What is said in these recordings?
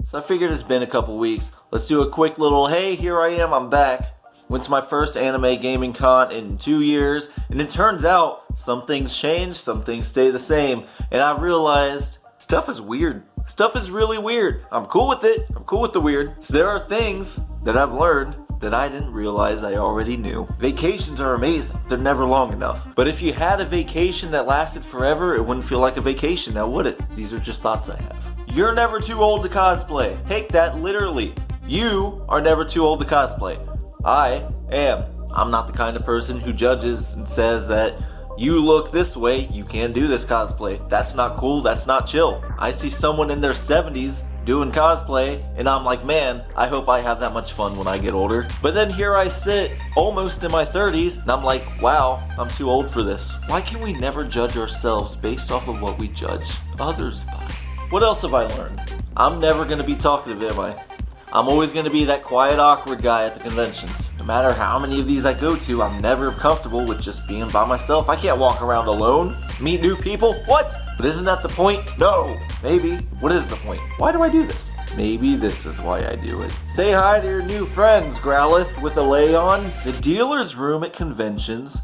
So I figured it's been a couple weeks. Let's do a quick little, hey, here I am, I'm back. Went to my first anime gaming con in 2 years, and it turns out some things change, some things stay the same, and I realized stuff is weird. Stuff is really weird. I'm cool with it. I'm cool with the weird. So there are things that I've learned that I didn't realize I already knew. Vacations are amazing. They're never long enough. But if you had a vacation that lasted forever, it wouldn't feel like a vacation now, would it? These are just thoughts I have. You're never too old to cosplay. Take that literally. You are never too old to cosplay. I am. I'm not the kind of person who judges and says that you look this way, you can't do this cosplay. That's not cool, that's not chill. I see someone in their 70s doing cosplay, and I'm like, man, I hope I have that much fun when I get older. But then here I sit, almost in my 30s, and I'm like, wow, I'm too old for this. Why can we never judge ourselves based off of what we judge others by? What else have I learned? I'm never gonna be talkative, am I? I'm always going to be that quiet, awkward guy at the conventions. No matter how many of these I go to, I'm never comfortable with just being by myself. I can't walk around alone, meet new people. What? But isn't that the point? No. Maybe. What is the point? Why do I do this? Maybe this is why I do it. Say hi to your new friends, Growlith, with a lay on. The dealer's room at conventions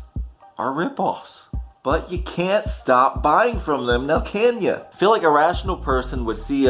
are ripoffs. But you can't stop buying from them, now can you? I feel like a rational person would see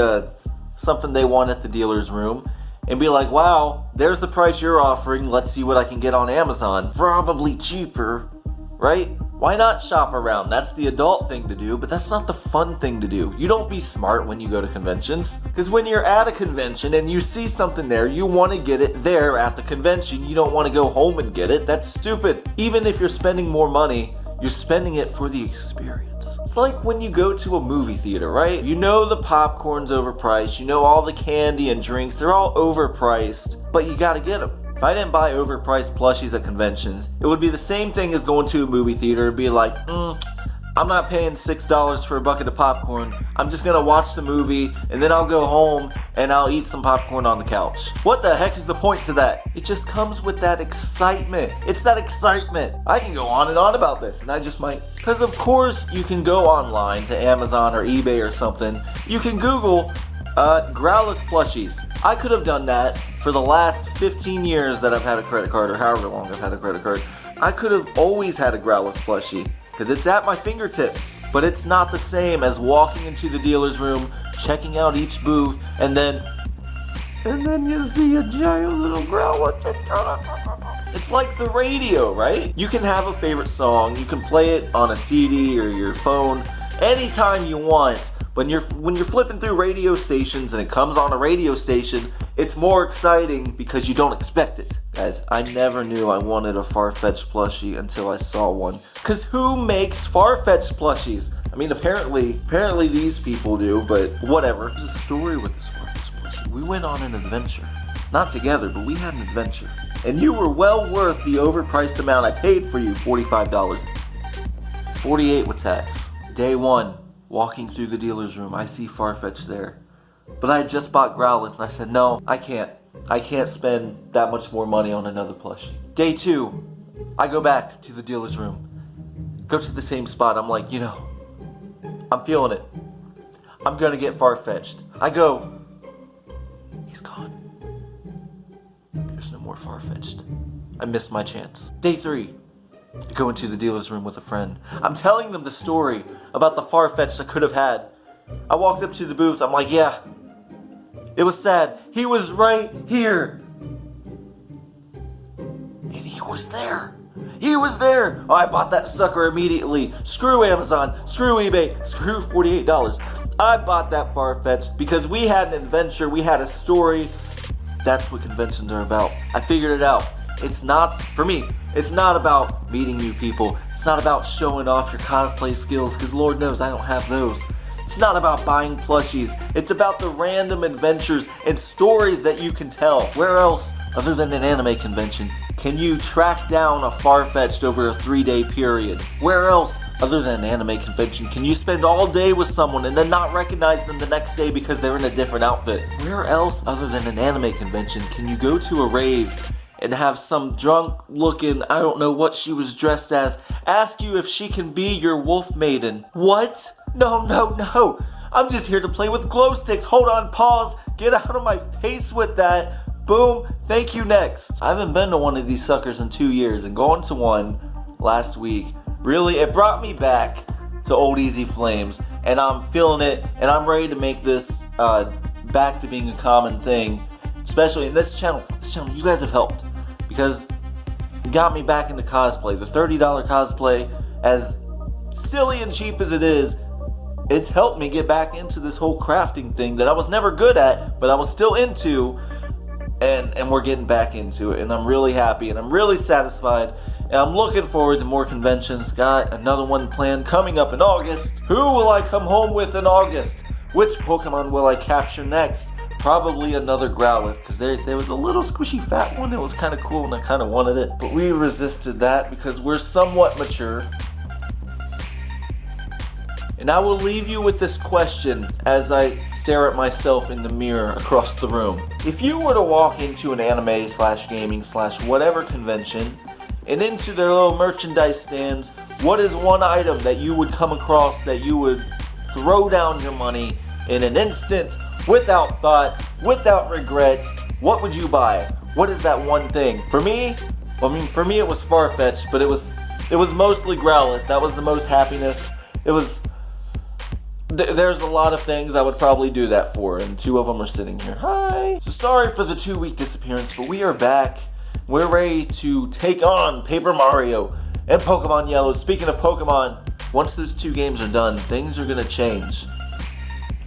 something they want at the dealer's room and be like, wow, there's the price you're offering, let's see what I can get on Amazon. Probably cheaper, right? Why not shop around? That's the adult thing to do, but that's not the fun thing to do. You don't be smart when you go to conventions, because when you're at a convention and you see something there, you want to get it there at the convention. You don't want to go home and get it. That's stupid. Even if you're spending more money, you're spending it for the experience. It's like when you go to a movie theater, right? You know the popcorn's overpriced, you know all the candy and drinks, they're all overpriced, but you gotta get them. If I didn't buy overpriced plushies at conventions, it would be the same thing as going to a movie theater and be like, I'm not paying $6 for a bucket of popcorn. I'm just gonna watch the movie and then I'll go home and I'll eat some popcorn on the couch. What the heck is the point to that? It just comes with that excitement. It's that excitement. I can go on and on about this, and I just might. Because of course you can go online to Amazon or eBay or something. You can Google Growlith plushies. I could have done that for the last 15 years that I've had a credit card, or however long I've had a credit card. I could have always had a Growlith plushie, because it's at my fingertips. But it's not the same as walking into the dealer's room, checking out each booth, and then you see a giant little Growlith. It's like the radio, right? You can have a favorite song, you can play it on a CD or your phone anytime you want. When you're flipping through radio stations and it comes on a radio station, it's more exciting because you don't expect it. Guys, I never knew I wanted a Farfetch'd plushie until I saw one. Cause who makes Farfetch'd plushies? I mean, apparently these people do, but whatever. There's a story with this Farfetch'd plushie. We went on an adventure. Not together, but we had an adventure. And you were well worth the overpriced amount I paid for you, $45. $48 with tax. Day one, walking through the dealer's room, I see Farfetch'd there. But I had just bought Growlith and I said, no, I can't. I can't spend that much more money on another plushie. Day two, I go back to the dealer's room. Go to the same spot. I'm like, I'm feeling it. I'm gonna get Farfetch'd. I go, he's gone. There's no more Farfetch'd. I missed my chance. Day three, I go into the dealer's room with a friend. I'm telling them the story about the Farfetch'd I could have had. I walked up to the booth. I'm like, yeah, it was sad. He was right here. And he was there. He was there. Oh, I bought that sucker immediately. Screw Amazon. Screw eBay. Screw $48. I bought that Farfetch'd because we had an adventure. We had a story. That's what conventions are about. I figured it out. It's not, for me, it's not about meeting new people. It's not about showing off your cosplay skills, because Lord knows I don't have those. It's not about buying plushies. It's about the random adventures and stories that you can tell. Where else, other than an anime convention, can you track down a Farfetch'd over a 3-day period? Where else, other than an anime convention, can you spend all day with someone and then not recognize them the next day because they're in a different outfit? Where else, other than an anime convention, can you go to a rave and have some drunk looking, I don't know what she was dressed as, ask you if she can be your wolf maiden? What? No. I'm just here to play with glow sticks. Hold on, pause. Get out of my face with that. Boom. Thank you, next. I haven't been to one of these suckers in 2 years, and going to one last week, really, it brought me back to old Easy Flames, and I'm feeling it, and I'm ready to make this back to being a common thing, especially in this channel. You guys have helped, because it got me back into cosplay. The $30 cosplay, as silly and cheap as it is, it's helped me get back into this whole crafting thing that I was never good at, but I was still into, and we're getting back into it, and I'm really happy, and I'm really satisfied, and I'm looking forward to more conventions. Got another one planned coming up in August. Who will I come home with in August? Which Pokemon will I capture next? Probably another Growlithe, because there was a little squishy fat one that was kind of cool, and I kind of wanted it, but we resisted that because we're somewhat mature. And I will leave you with this question as I stare at myself in the mirror across the room. If you were to walk into an anime / gaming / whatever convention and into their little merchandise stands, what is one item that you would come across that you would throw down your money in an instant, without thought, without regret? What would you buy? What is that one thing? For me, it was far-fetched, but it was mostly Growlithe. That was the most happiness. It was... There's a lot of things I would probably do that for, and 2 of them are sitting here. Hi! So sorry for the 2-week disappearance, but we are back. We're ready to take on Paper Mario and Pokemon Yellow. Speaking of Pokemon, once those 2 games are done, things are gonna change.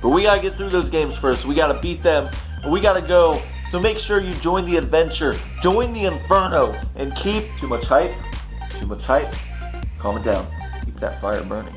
But we gotta get through those games first. We gotta beat them, and we gotta go. So make sure you join the adventure, join the inferno, and keep... Too much hype? Calm it down. Keep that fire burning.